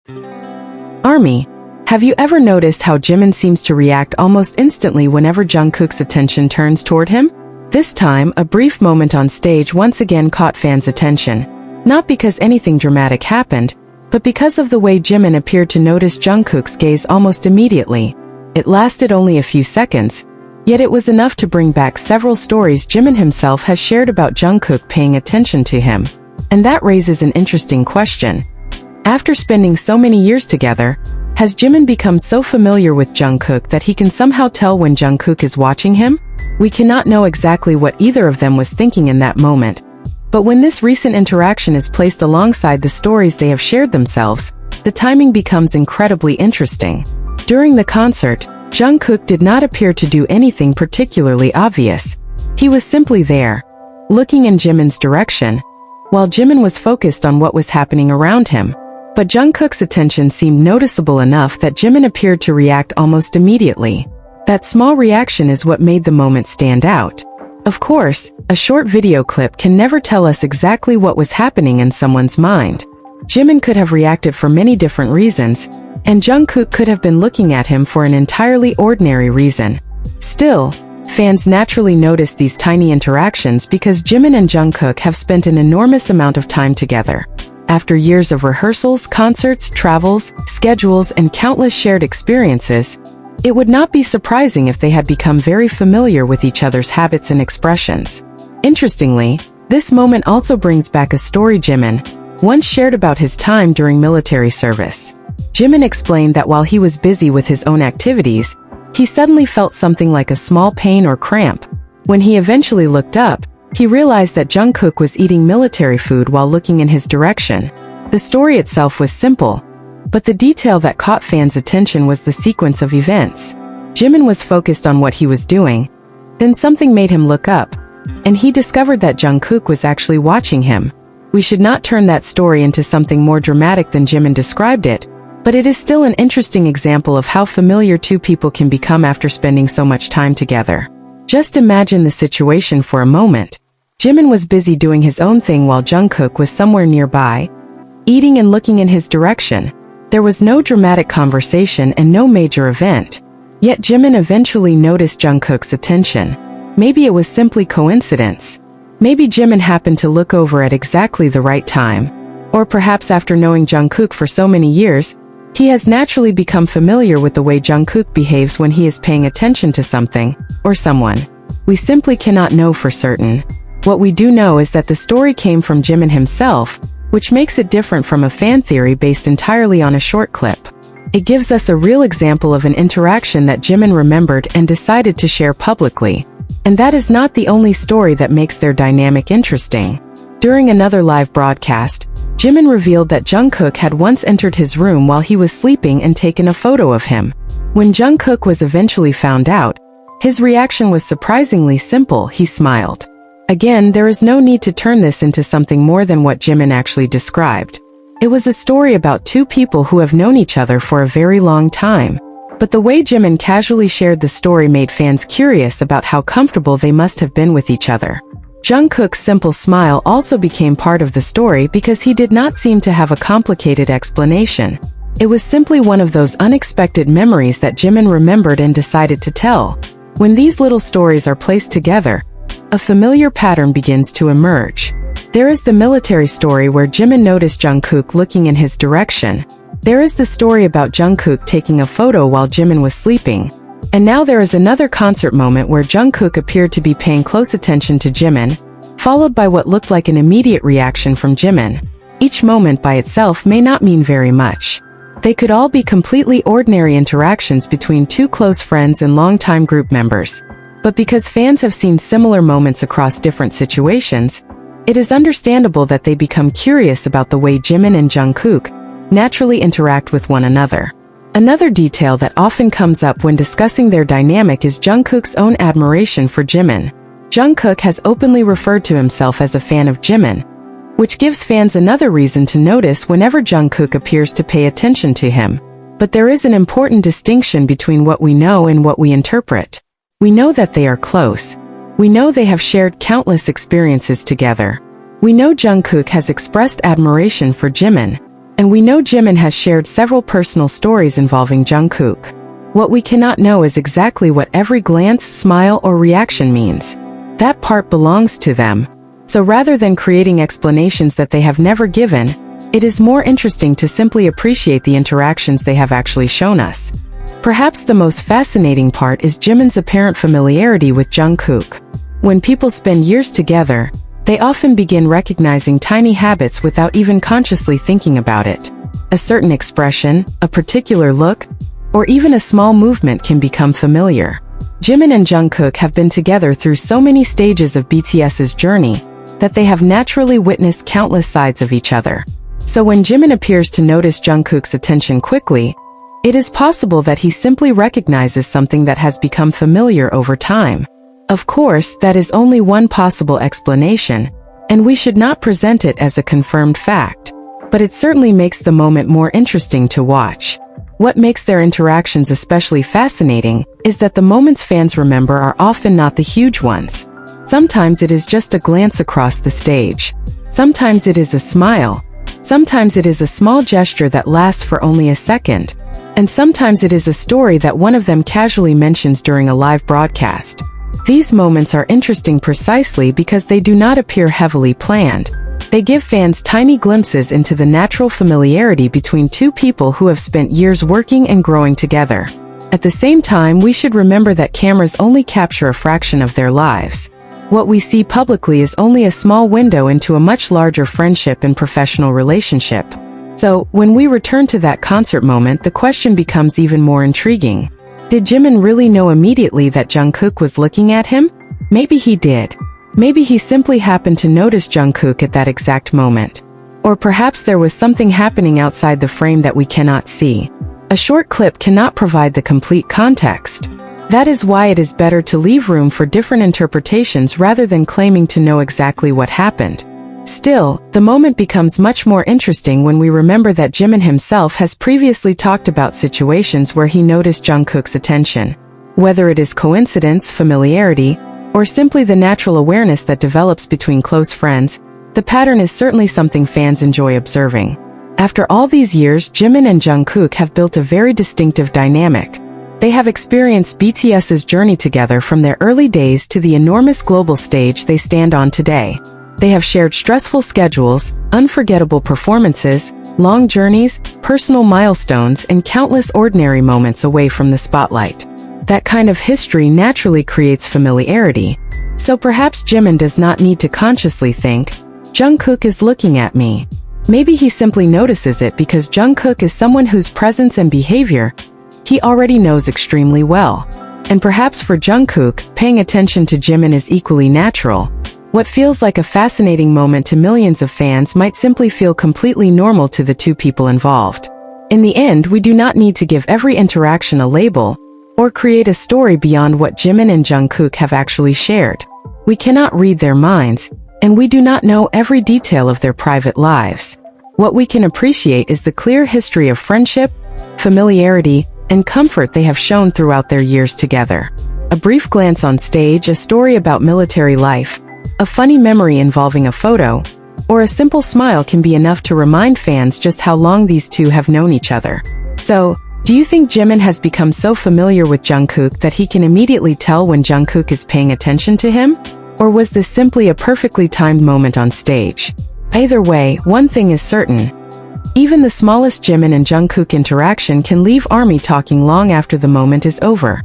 Army, have you ever noticed how Jimin seems to react almost instantly whenever Jungkook's attention turns toward him? This time, a brief moment on stage once again caught fans' attention. Not because anything dramatic happened, but because of the way Jimin appeared to notice Jungkook's gaze almost immediately. It lasted only a few seconds, yet it was enough to bring back several stories Jimin himself has shared about Jungkook paying attention to him. And that raises an interesting question. After spending so many years together, has Jimin become so familiar with Jungkook that he can somehow tell when Jungkook is watching him? We cannot know exactly what either of them was thinking in that moment. But when this recent interaction is placed alongside the stories they have shared themselves, the timing becomes incredibly interesting. During the concert, Jungkook did not appear to do anything particularly obvious. He was simply there, looking in Jimin's direction, while Jimin was focused on what was happening around him. But Jungkook's attention seemed noticeable enough that Jimin appeared to react almost immediately. That small reaction is what made the moment stand out. Of course, a short video clip can never tell us exactly what was happening in someone's mind. Jimin could have reacted for many different reasons, and Jungkook could have been looking at him for an entirely ordinary reason. Still, fans naturally notice these tiny interactions because Jimin and Jungkook have spent an enormous amount of time together. After years of rehearsals, concerts, travels, schedules, and countless shared experiences, it would not be surprising if they had become very familiar with each other's habits and expressions. Interestingly, this moment also brings back a story Jimin once shared about his time during military service. Jimin explained that while he was busy with his own activities, he suddenly felt something like a small pain or cramp. When he eventually looked up, he realized that Jungkook was eating military food while looking in his direction. The story itself was simple, but the detail that caught fans' attention was the sequence of events. Jimin was focused on what he was doing, then something made him look up, and he discovered that Jungkook was actually watching him. We should not turn that story into something more dramatic than Jimin described it, but it is still an interesting example of how familiar two people can become after spending so much time together. Just imagine the situation for a moment. Jimin was busy doing his own thing while Jungkook was somewhere nearby, eating and looking in his direction. There was no dramatic conversation and no major event. Yet Jimin eventually noticed Jungkook's attention. Maybe it was simply coincidence. Maybe Jimin happened to look over at exactly the right time. Or perhaps after knowing Jungkook for so many years, he has naturally become familiar with the way Jungkook behaves when he is paying attention to something or someone. We simply cannot know for certain. What we do know is that the story came from Jimin himself, which makes it different from a fan theory based entirely on a short clip. It gives us a real example of an interaction that Jimin remembered and decided to share publicly. And that is not the only story that makes their dynamic interesting. During another live broadcast, Jimin revealed that Jungkook had once entered his room while he was sleeping and taken a photo of him. When Jungkook was eventually found out, his reaction was surprisingly simple. He smiled. Again, there is no need to turn this into something more than what Jimin actually described. It was a story about two people who have known each other for a very long time. But the way Jimin casually shared the story made fans curious about how comfortable they must have been with each other. Jungkook's simple smile also became part of the story because he did not seem to have a complicated explanation. It was simply one of those unexpected memories that Jimin remembered and decided to tell. When these little stories are placed together, a familiar pattern begins to emerge. There is the military story where Jimin noticed Jungkook looking in his direction. There is the story about Jungkook taking a photo while Jimin was sleeping. And now there is another concert moment where Jungkook appeared to be paying close attention to Jimin, followed by what looked like an immediate reaction from Jimin. Each moment by itself may not mean very much. They could all be completely ordinary interactions between two close friends and longtime group members. But because fans have seen similar moments across different situations, it is understandable that they become curious about the way Jimin and Jungkook naturally interact with one another. Another detail that often comes up when discussing their dynamic is Jungkook's own admiration for Jimin. Jungkook has openly referred to himself as a fan of Jimin, which gives fans another reason to notice whenever Jungkook appears to pay attention to him. But there is an important distinction between what we know and what we interpret. We know that they are close. We know they have shared countless experiences together. We know Jungkook has expressed admiration for Jimin. And we know Jimin has shared several personal stories involving Jungkook. What we cannot know is exactly what every glance, smile, or reaction means. That part belongs to them. So rather than creating explanations that they have never given, it is more interesting to simply appreciate the interactions they have actually shown us. Perhaps the most fascinating part is Jimin's apparent familiarity with Jungkook. When people spend years together, they often begin recognizing tiny habits without even consciously thinking about it. A certain expression, a particular look, or even a small movement can become familiar. Jimin and Jungkook have been together through so many stages of BTS's journey that they have naturally witnessed countless sides of each other. So when Jimin appears to notice Jungkook's attention quickly, it is possible that he simply recognizes something that has become familiar over time. Of course, that is only one possible explanation, and we should not present it as a confirmed fact. But it certainly makes the moment more interesting to watch. What makes their interactions especially fascinating is that the moments fans remember are often not the huge ones. Sometimes it is just a glance across the stage. Sometimes it is a smile. Sometimes it is a small gesture that lasts for only a second. And sometimes it is a story that one of them casually mentions during a live broadcast. These moments are interesting precisely because they do not appear heavily planned. They give fans tiny glimpses into the natural familiarity between two people who have spent years working and growing together. At the same time, we should remember that cameras only capture a fraction of their lives. What we see publicly is only a small window into a much larger friendship and professional relationship. So, when we return to that concert moment, the question becomes even more intriguing. Did Jimin really know immediately that Jungkook was looking at him? Maybe he did. Maybe he simply happened to notice Jungkook at that exact moment. Or perhaps there was something happening outside the frame that we cannot see. A short clip cannot provide the complete context. That is why it is better to leave room for different interpretations rather than claiming to know exactly what happened. Still, the moment becomes much more interesting when we remember that Jimin himself has previously talked about situations where he noticed Jungkook's attention. Whether it is coincidence, familiarity, or simply the natural awareness that develops between close friends, the pattern is certainly something fans enjoy observing. After all these years, Jimin and Jungkook have built a very distinctive dynamic. They have experienced BTS's journey together from their early days to the enormous global stage they stand on today. They have shared stressful schedules, unforgettable performances, long journeys, personal milestones, and countless ordinary moments away from the spotlight. That kind of history naturally creates familiarity. So perhaps Jimin does not need to consciously think, "Jungkook is looking at me." Maybe he simply notices it because Jungkook is someone whose presence and behavior he already knows extremely well. And perhaps for Jungkook, paying attention to Jimin is equally natural. What feels like a fascinating moment to millions of fans might simply feel completely normal to the two people involved. In the end, we do not need to give every interaction a label, or create a story beyond what Jimin and Jungkook have actually shared. We cannot read their minds, and we do not know every detail of their private lives. What we can appreciate is the clear history of friendship, familiarity, and comfort they have shown throughout their years together. A brief glance on stage, a story about military life, a funny memory involving a photo, or a simple smile can be enough to remind fans just how long these two have known each other. So, do you think Jimin has become so familiar with Jungkook that he can immediately tell when Jungkook is paying attention to him? Or was this simply a perfectly timed moment on stage? Either way, one thing is certain. Even the smallest Jimin and Jungkook interaction can leave ARMY talking long after the moment is over.